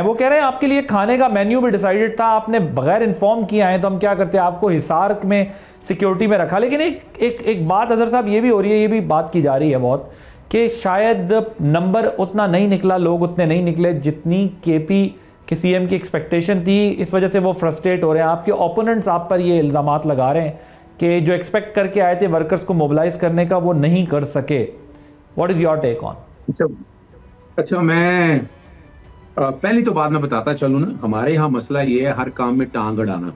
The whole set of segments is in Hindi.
वो कह रहे हैं आपके लिए खाने का मेन्यू भी डिसाइडेड था, आपने बगैर इन्फॉर्म किया है तो हम क्या करते हैं, आपको हिसार में सिक्योरिटी में रखा। लेकिन एक बात अजहर साहब ये भी हो रही है, ये भी बात की जा रही है बहुत, कि शायद नंबर उतना नहीं निकला, लोग उतने नहीं निकले जितनी केपी के सीएम की एक्सपेक्टेशन थी, इस वजह से वो फ्रस्ट्रेट हो रहे हैं। आपके ओपोनेंट्स आप पर ये इल्ज़ामात लगा रहे हैं कि जो एक्सपेक्ट करके आए थे वर्कर्स को मोबिलाइज करने का वो नहीं कर सके। What is your take on? अच्छा, मैं पहली तो बात मैं बताता चलूं ना, हमारे यहाँ मसला ये है हर काम में टांग अड़ाना।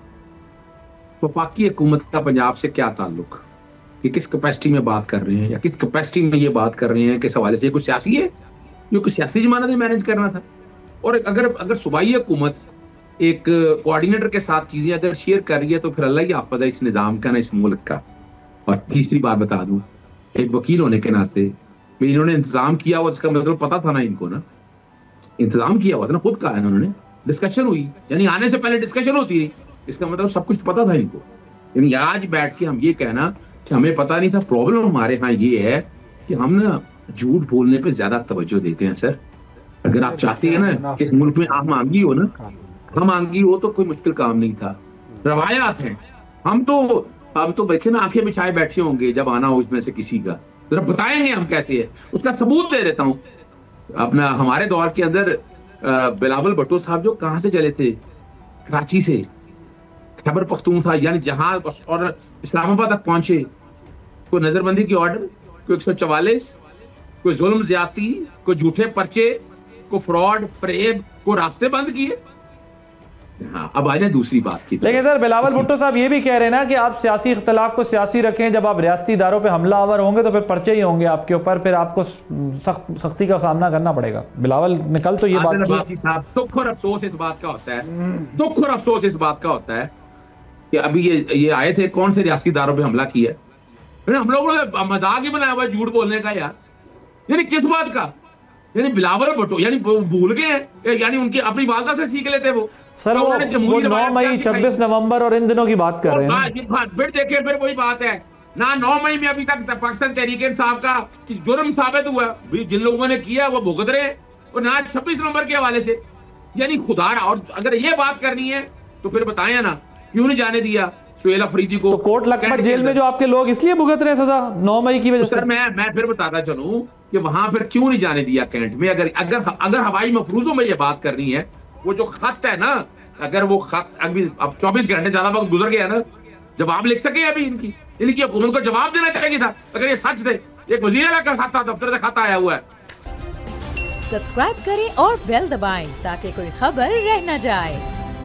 तो वफाकी हुकूमत का पंजाब से क्या ताल्लुक, ये किस कैपेसिटी में बात कर रहे हैं या किस कैपेसिटी में ये बात कर रहे हैं, किस हवाले से, ये कुछ सियासी है, ये कुछ सियासी जमानत में मैनेज करना था। और अगर सूबाई हुकूमत एक कोऑर्डिनेटर के साथ चीजें अगर शेयर कर रही है तो फिर अल्लाह ही आप पता है इस निजाम का ना, इस मुल्क का। और तीसरी बात बता दूं, एक वकील होने के नाते इन्होंने इंतजाम किया हुआ, इसका मतलब पता था ना इनको, ना इंतजाम किया हुआ था ना, खुद कहा है उन्होंने, डिस्कशन हुई, यानी आने से पहले डिस्कशन होती रही, इसका मतलब सब कुछ पता था इनको। यानी आज बैठ के हम ये कहना कि हमें पता नहीं था, प्रॉब्लम हमारे यहाँ ये है कि हम ना झूठ बोलने पे ज्यादा तवज्जो देते हैं सर। अगर आप चाहते हैं ना कि इस मुल्क में हम आंगी हो ना, हम आंगी हो तो कोई मुश्किल काम नहीं था। रवायात हैं, हम तो देखे ना आंखें बिछाए बैठे होंगे जब आना हो इसमें से किसी का, जरा बताएंगे हम कैसे है, उसका सबूत दे देता हूं। अपना हमारे दौर के अंदर बिलावल भुट्टो साहब जो कहां से चले थे, कराची से, खैबर पख्तूनख्वा, यानी जहां और इस्लामाबाद तक पहुंचे, कोई नजरबंदी की ऑर्डर, कोई 144, कोई जुल्म ज्यादती, कोई झूठे पर्चे, कोई फ्रॉड फ्रेब, कोई रास्ते बंद किए। हाँ, अब आ जाए दूसरी बात की। लेकिन सर बिलावल भुट्टो साहब ये भी कह रहे हैं ना कि आप सियासी इख्तलाफ को सियासी रखें, जब आप रियासती इदारों पे हमलावर होंगे तो फिर पर्चे ही होंगे आपके ऊपर, फिर आपको सख्ती का सामना करना पड़ेगा। बिलावल ने कल तो ये बात की। दुख और अफसोस इस बात का होता है, दुख और अफसोस इस बात का होता है कि अभी ये आए थे, कौन से रियासती इदारों पे हमला किया, हम लोगों ने मजाक ही बनाया हुआ झूठ बोलने का यार। यानी किस बात का, यानी बिलावल भुट्टो यानी भूल गए हैं, यानी उनकी अपनी वालदा से सीख लेते वो सर। वो 9 मई 26 नवंबर और इन दिनों की बात कर रहे हैं। फिर देखिए, फिर वही बात है ना, 9 मई में अभी तक पाकिस्तान तहरीक-ए-इंसाफ का जुर्म साबित हुआ, जिन लोगों ने किया वो भुगत रहे, और ना 26 नवंबर के हवाले से, यानी खुदा। और अगर ये बात करनी है तो फिर बताया ना, क्यों नहीं जाने दिया सुहेल अफरीदी को? तो कोट लखपत जेल में जो आपके लोग इसलिए भुगत रहे हैं सजा 9 मई की वजह से। सर मैं फिर बताता चलूं कि वहां फिर क्यों नहीं जाने दिया कैंट में। अगर हवाई मफरूजों में ये बात करनी है, वो जो खत है ना, अगर वो खत अभी अब 24 घंटे ज्यादा वक्त गुजर गया ना, जवाब लिख सके अभी इनकी हुकूमत को जवाब देना चाहिए था अगर ये सच थे। एक वजीर का खाता, दफ्तर से खाता आया हुआ है। सब्सक्राइब करें और बेल दबाएं ताकि कोई खबर रह न जाए।